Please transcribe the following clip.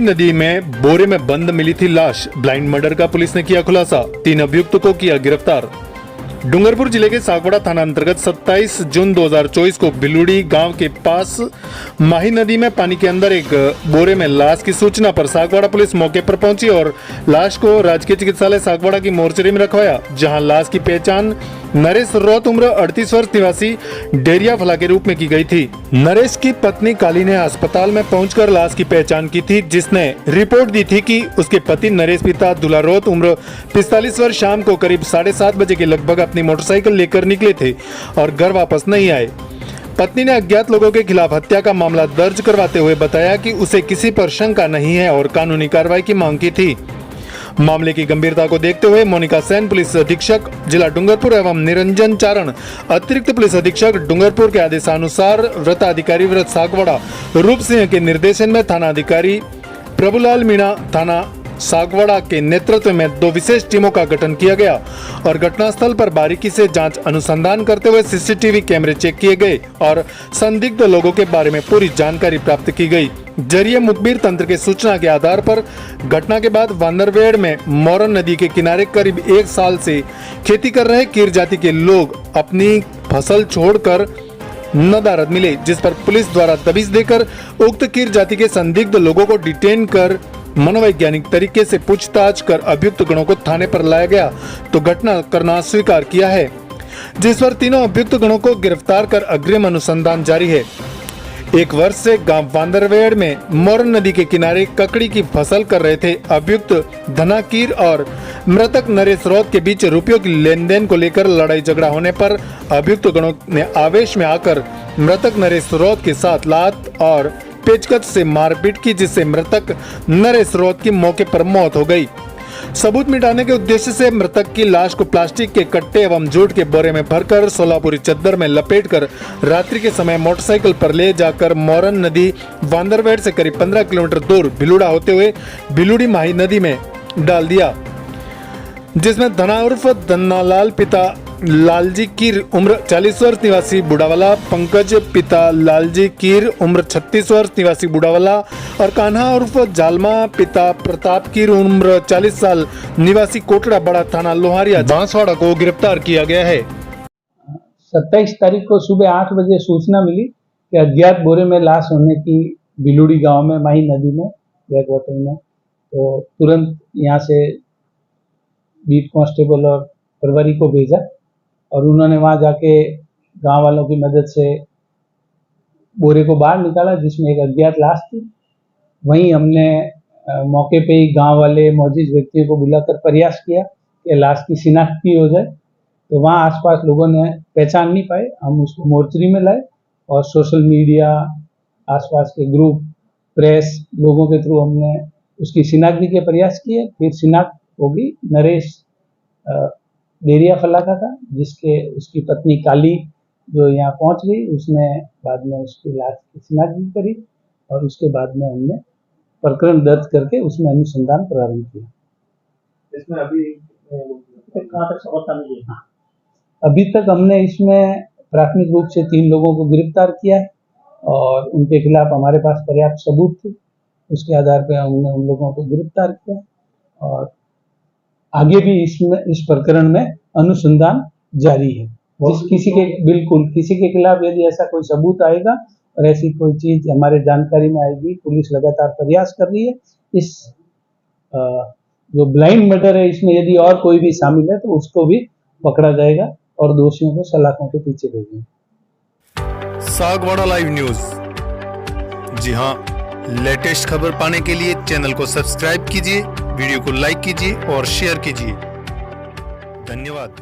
नदी में बोरे में बंद मिली थी लाश। ब्लाइंड मर्डर का पुलिस ने किया खुलासा। 3 अभियुक्तों को किया गिरफ्तार। डूंगरपुर जिले के सागवाड़ा थाना अंतर्गत 27 जून 2024 को बिलुड़ी गांव के पास माही नदी में पानी के अंदर एक बोरे में लाश की सूचना पर सागवाड़ा पुलिस मौके पर पहुंची और लाश को राजकीय चिकित्सालय सागवाड़ा की मोर्चरी में रखवाया, जहां लाश की पहचान नरेश रौत उम्र 38 वर्ष निवासी डेरिया फला के रूप में की गई थी। नरेश की पत्नी काली ने अस्पताल में पहुंचकर लाश की पहचान की थी, जिसने रिपोर्ट दी थी कि उसके पति नरेश पिता दुला रौत उम्र 45 वर्ष शाम को करीब 7:30 बजे के लगभग अपनी मोटरसाइकिल लेकर निकले थे और घर वापस नहीं आए। पत्नी ने अज्ञात लोगों के खिलाफ हत्या का मामला दर्ज करवाते हुए बताया कि उसे किसी पर शंका नहीं है और कानूनी कार्रवाई की मांग की थी। मामले की गंभीरता को देखते हुए मोनिका सेन पुलिस अधीक्षक जिला डूंगरपुर एवं निरंजन चारण अतिरिक्त पुलिस अधीक्षक डूंगरपुर के आदेशानुसार व्रताधिकारी व्रत सागवाड़ा रूप सिंह के निर्देशन में थाना अधिकारी प्रभुलाल मीणा थाना सागवाड़ा के नेतृत्व में 2 विशेष टीमों का गठन किया गया और घटनास्थल पर बारीकी से जांच अनुसंधान करते हुए सीसीटीवी कैमरे चेक किए गए और संदिग्ध लोगों के बारे में पूरी जानकारी प्राप्त की गई। जरिए मुखबिर तंत्र के सूचना के आधार पर घटना के बाद वांदरवेड़ में मोरन नदी के किनारे करीब 1 साल से खेती कर रहे कीर जाति के लोग अपनी फसल छोड़कर नदारद मिले, जिस पर पुलिस द्वारा दबिश देकर उक्त कीर जाति के संदिग्ध लोगों को डिटेन कर मनोवैज्ञानिक तरीके से पूछताछ कर अभियुक्त गणों को थाने पर लाया गया तो घटना करना स्वीकार किया है, जिस पर तीनों अभियुक्त गणों को गिरफ्तार कर अग्रिम अनुसंधान जारी है। 1 वर्ष से गांव वांदरवेड़ में मोरन नदी के किनारे ककड़ी की फसल कर रहे थे अभियुक्त धनाकीर और मृतक नरेश रौत के बीच रुपयों की लेन देन को लेकर लड़ाई झगड़ा होने पर अभियुक्त गणों ने आवेश में आकर मृतक नरेश रौत के साथ लात और पेचकस से मारपीट की, जिससे मृतक नरेश रौत की मौके पर मौत हो गई। सबूत मिटाने के उद्देश्य से मृतक की लाश को प्लास्टिक के कट्टे एवं जूट के बोरे में भरकर सोलापुरी चद्दर में लपेटकर रात्रि के समय मोटरसाइकिल पर ले जाकर मोरन नदी वांदरवेड़ से करीब 15 किलोमीटर दूर भिलुड़ा होते हुए भिलुड़ी माही नदी में डाल दिया, जिसमें धना उर्फ धन्नालाल पिता लालजी कीर उम्र 40 वर्ष निवासी बुढ़ावाला, पंकज पिता लालजी कीर उम्र 36 वर्ष निवासी बुढ़ावाला और कान्हा उर्फ जालमा पिता प्रताप कीर उम्र 40 साल निवासी कोटड़ा बड़ा थाना लोहारिया बांसवाड़ा को गिरफ्तार किया गया है। 27 तारीख को सुबह 8 बजे सूचना मिली कि अज्ञात बोरे में लाश होने की बिलुड़ी गांव में माही नदी में बैक वाटर में, तो तुरंत यहाँ से बीट कांस्टेबल और प्रभारी को भेजा और उन्होंने वहां जाके गांव वालों की मदद से बोरे को बाहर निकाला, जिसमें एक अज्ञात लाश थी। वहीं हमने मौके पे ही गांव वाले मौजूद व्यक्तियों को बुलाकर प्रयास किया कि लाश की शिनाख्त भी हो जाए, तो वहां आसपास लोगों ने पहचान नहीं पाए। हम उसको मोर्चरी में लाए और सोशल मीडिया, आसपास के ग्रुप, प्रेस, लोगों के थ्रू हमने उसकी शिनाख्त के प्रयास किए। फिर शिनाख्त होगी। नरेश डेरिया फला का था, जिसके उसकी पत्नी काली जो यहाँ पहुंच गई, उसने बाद में उसकी लाश की शिनाख्त भी करी और उसके बाद में हमने प्रकरण दर्ज करके उसमें अनुसंधान प्रारंभ किया। इसमें अभी कहाँ तक सफलता मिली है? अभी तक हमने इसमें प्राथमिक रूप से 3 लोगों को गिरफ्तार किया है और उनके खिलाफ हमारे पास पर्याप्त सबूत थे। उसके आधार पर हमने उन लोगों को गिरफ्तार किया और आगे भी इस प्रकरण में अनुसंधान जारी है। किसी के खिलाफ यदि ऐसा कोई सबूत आएगा और ऐसी कोई चीज हमारे जानकारी में आएगी, पुलिस लगातार प्रयास कर रही है। इस जो ब्लाइंड मर्डर है, इसमें यदि और कोई भी शामिल है तो उसको भी पकड़ा जाएगा और दोषियों को सलाखों के पीछे भेजेंगे। सागवाड़ा लाइव न्यूज, जी हाँ, लेटेस्ट खबर पाने के लिए चैनल को सब्सक्राइब कीजिए, वीडियो को लाइक कीजिए और शेयर कीजिए। धन्यवाद।